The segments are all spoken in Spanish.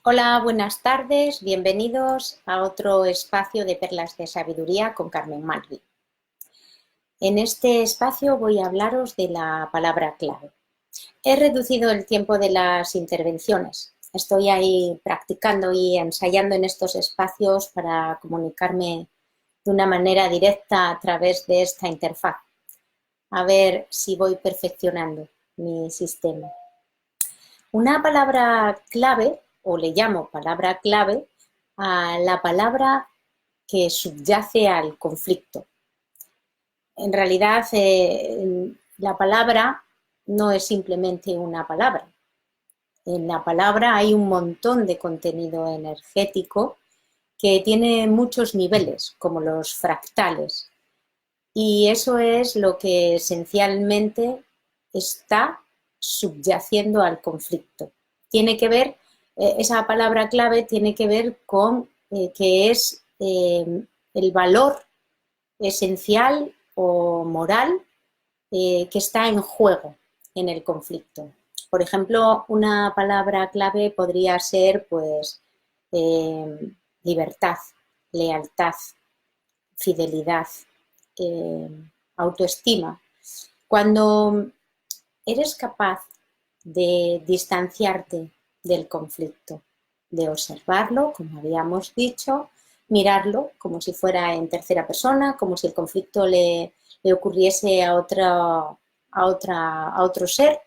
Hola, buenas tardes, bienvenidos a otro espacio de Perlas de Sabiduría con Carmen Malvi. En este espacio voy a hablaros de la palabra clave. He reducido el tiempo de las intervenciones. Estoy ahí practicando y ensayando en estos espacios para comunicarme de una manera directa a través de esta interfaz. A ver si voy perfeccionando mi sistema. Una palabra clave, o le llamo palabra clave, a la palabra que subyace al conflicto. En realidad, la palabra no es simplemente una palabra. En la palabra hay un montón de contenido energético que tiene muchos niveles, como los fractales. Y eso es lo que esencialmente está subyaciendo al conflicto. Tiene que ver, esa palabra clave tiene que ver con que es el valor esencial o moral que está en juego en el conflicto. Por ejemplo, una palabra clave podría ser pues libertad, lealtad, fidelidad, eh, autoestima. Cuando eres capaz de distanciarte del conflicto, de observarlo, como habíamos dicho, mirarlo como si fuera en tercera persona, como si el conflicto le ocurriese a otro ser,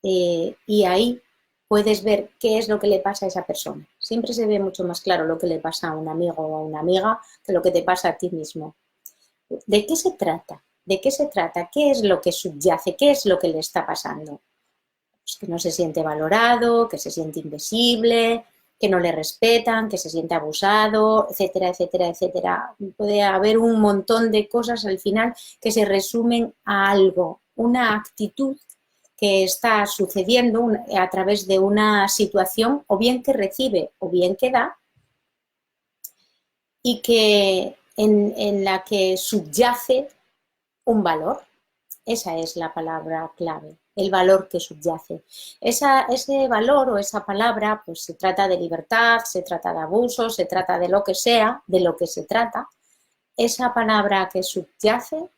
y ahí puedes ver qué es lo que le pasa a esa persona. Siempre se ve mucho más claro lo que le pasa a un amigo o a una amiga que lo que te pasa a ti mismo. ¿De qué se trata? ¿De qué se trata? ¿Qué es lo que subyace? ¿Qué es lo que le está pasando? Pues que no se siente valorado, que se siente invisible, que no le respetan, que se siente abusado, etcétera, etcétera, etcétera. Puede haber un montón de cosas al final que se resumen a algo, una actitud que está sucediendo a través de una situación o bien que recibe o bien que da y que en la que subyace un valor. Esa es la palabra clave, el valor que subyace. Ese valor o esa palabra, pues se trata de libertad, se trata de abuso, se trata de lo que sea, de lo que se trata. Esa palabra que subyace,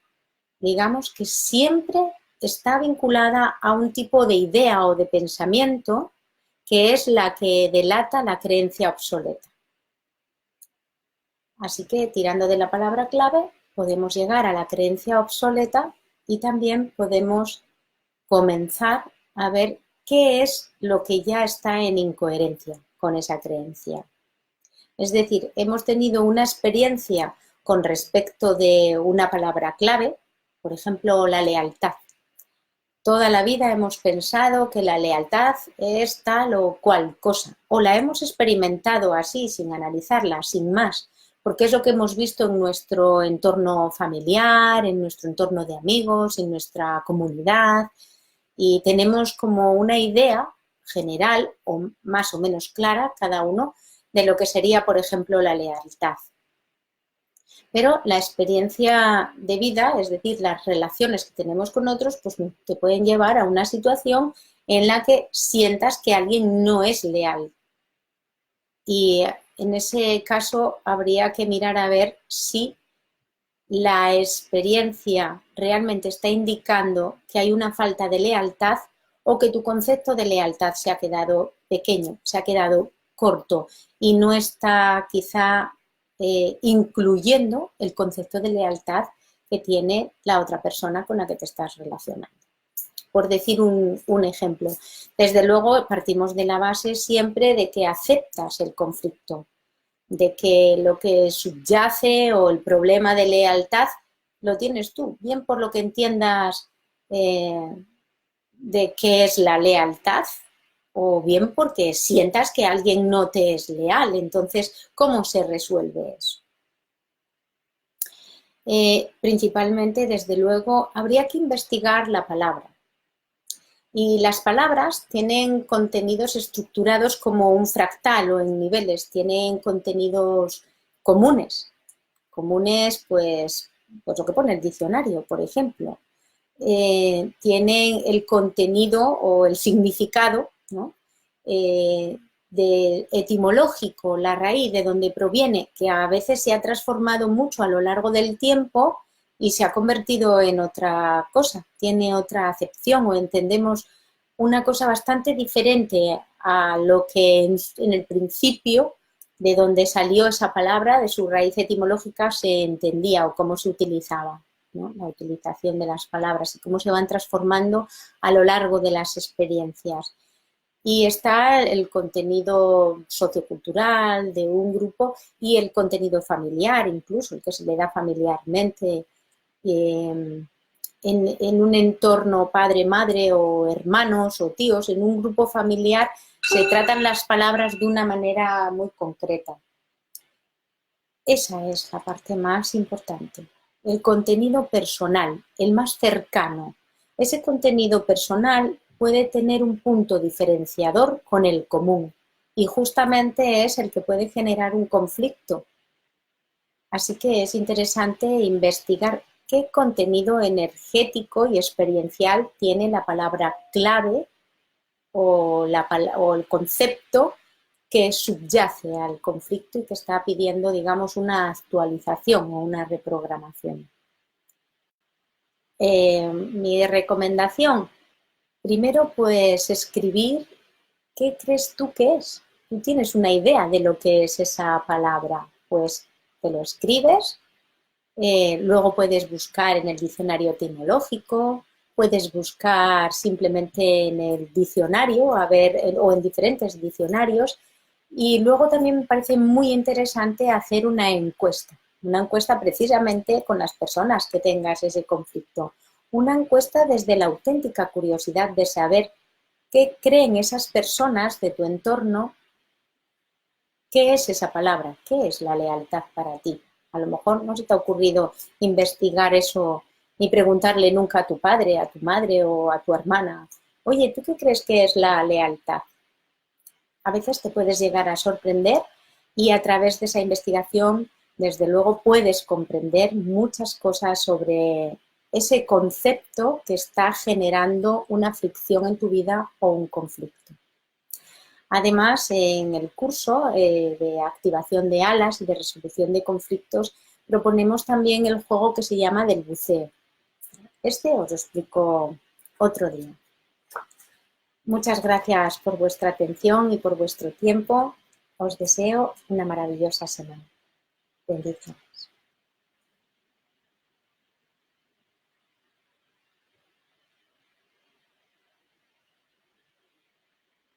digamos que siempre está vinculada a un tipo de idea o de pensamiento que es la que delata la creencia obsoleta. Así que, tirando de la palabra clave, podemos llegar a la creencia obsoleta y también podemos comenzar a ver qué es lo que ya está en incoherencia con esa creencia. Es decir, hemos tenido una experiencia con respecto de una palabra clave, por ejemplo, la lealtad. Toda la vida hemos pensado que la lealtad es tal o cual cosa, o la hemos experimentado así, sin analizarla, sin más, porque es lo que hemos visto en nuestro entorno familiar, en nuestro entorno de amigos, en nuestra comunidad, y tenemos como una idea general o más o menos clara cada uno de lo que sería, por ejemplo, la lealtad. Pero la experiencia de vida, es decir, las relaciones que tenemos con otros, pues te pueden llevar a una situación en la que sientas que alguien no es leal. Y en ese caso habría que mirar a ver si la experiencia realmente está indicando que hay una falta de lealtad o que tu concepto de lealtad se ha quedado pequeño, se ha quedado corto y no está quizá incluyendo el concepto de lealtad que tiene la otra persona con la que te estás relacionando. Por decir un ejemplo, desde luego partimos de la base siempre de que aceptas el conflicto, de que lo que subyace o el problema de lealtad lo tienes tú, bien por lo que entiendas de qué es la lealtad o bien porque sientas que alguien no te es leal. Entonces, ¿cómo se resuelve eso? Principalmente, desde luego, habría que investigar la palabra. Y las palabras tienen contenidos estructurados como un fractal o en niveles, tienen contenidos comunes. Comunes, pues lo que pone el diccionario, por ejemplo. Tienen el contenido o el significado, ¿no? etimológico, la raíz de donde proviene, que a veces se ha transformado mucho a lo largo del tiempo y se ha convertido en otra cosa, tiene otra acepción o entendemos una cosa bastante diferente a lo que en el principio, de donde salió esa palabra, de su raíz etimológica, se entendía o cómo se utilizaba, ¿no? La utilización de las palabras y cómo se van transformando a lo largo de las experiencias. Y está el contenido sociocultural de un grupo y el contenido familiar, incluso el que se le da familiarmente en un entorno padre-madre o hermanos o tíos, en un grupo familiar se tratan las palabras de una manera muy concreta. Esa es la parte más importante, el contenido personal, el más cercano. Ese contenido personal puede tener un punto diferenciador con el común y justamente es el que puede generar un conflicto. Así que es interesante investigar qué contenido energético y experiencial tiene la palabra clave o el concepto que subyace al conflicto y que está pidiendo, digamos, una actualización o una reprogramación. Mi recomendación, primero pues escribir qué crees tú que es. Tú tienes una idea de lo que es esa palabra, pues te lo escribes, luego puedes buscar en el diccionario etimológico, puedes buscar simplemente en el diccionario, a ver, o en diferentes diccionarios, y luego también me parece muy interesante hacer una encuesta precisamente con las personas que tengas ese conflicto, una encuesta desde la auténtica curiosidad de saber qué creen esas personas de tu entorno, qué es esa palabra, qué es la lealtad para ti. A lo mejor no se te ha ocurrido investigar eso ni preguntarle nunca a tu padre, a tu madre o a tu hermana, oye, ¿tú qué crees que es la lealtad? A veces te puedes llegar a sorprender y a través de esa investigación, desde luego, puedes comprender muchas cosas sobre ese concepto que está generando una fricción en tu vida o un conflicto. Además, en el curso de activación de alas y de resolución de conflictos, proponemos también el juego que se llama del buceo. Este os lo explico otro día. Muchas gracias por vuestra atención y por vuestro tiempo. Os deseo una maravillosa semana. Bendiciones.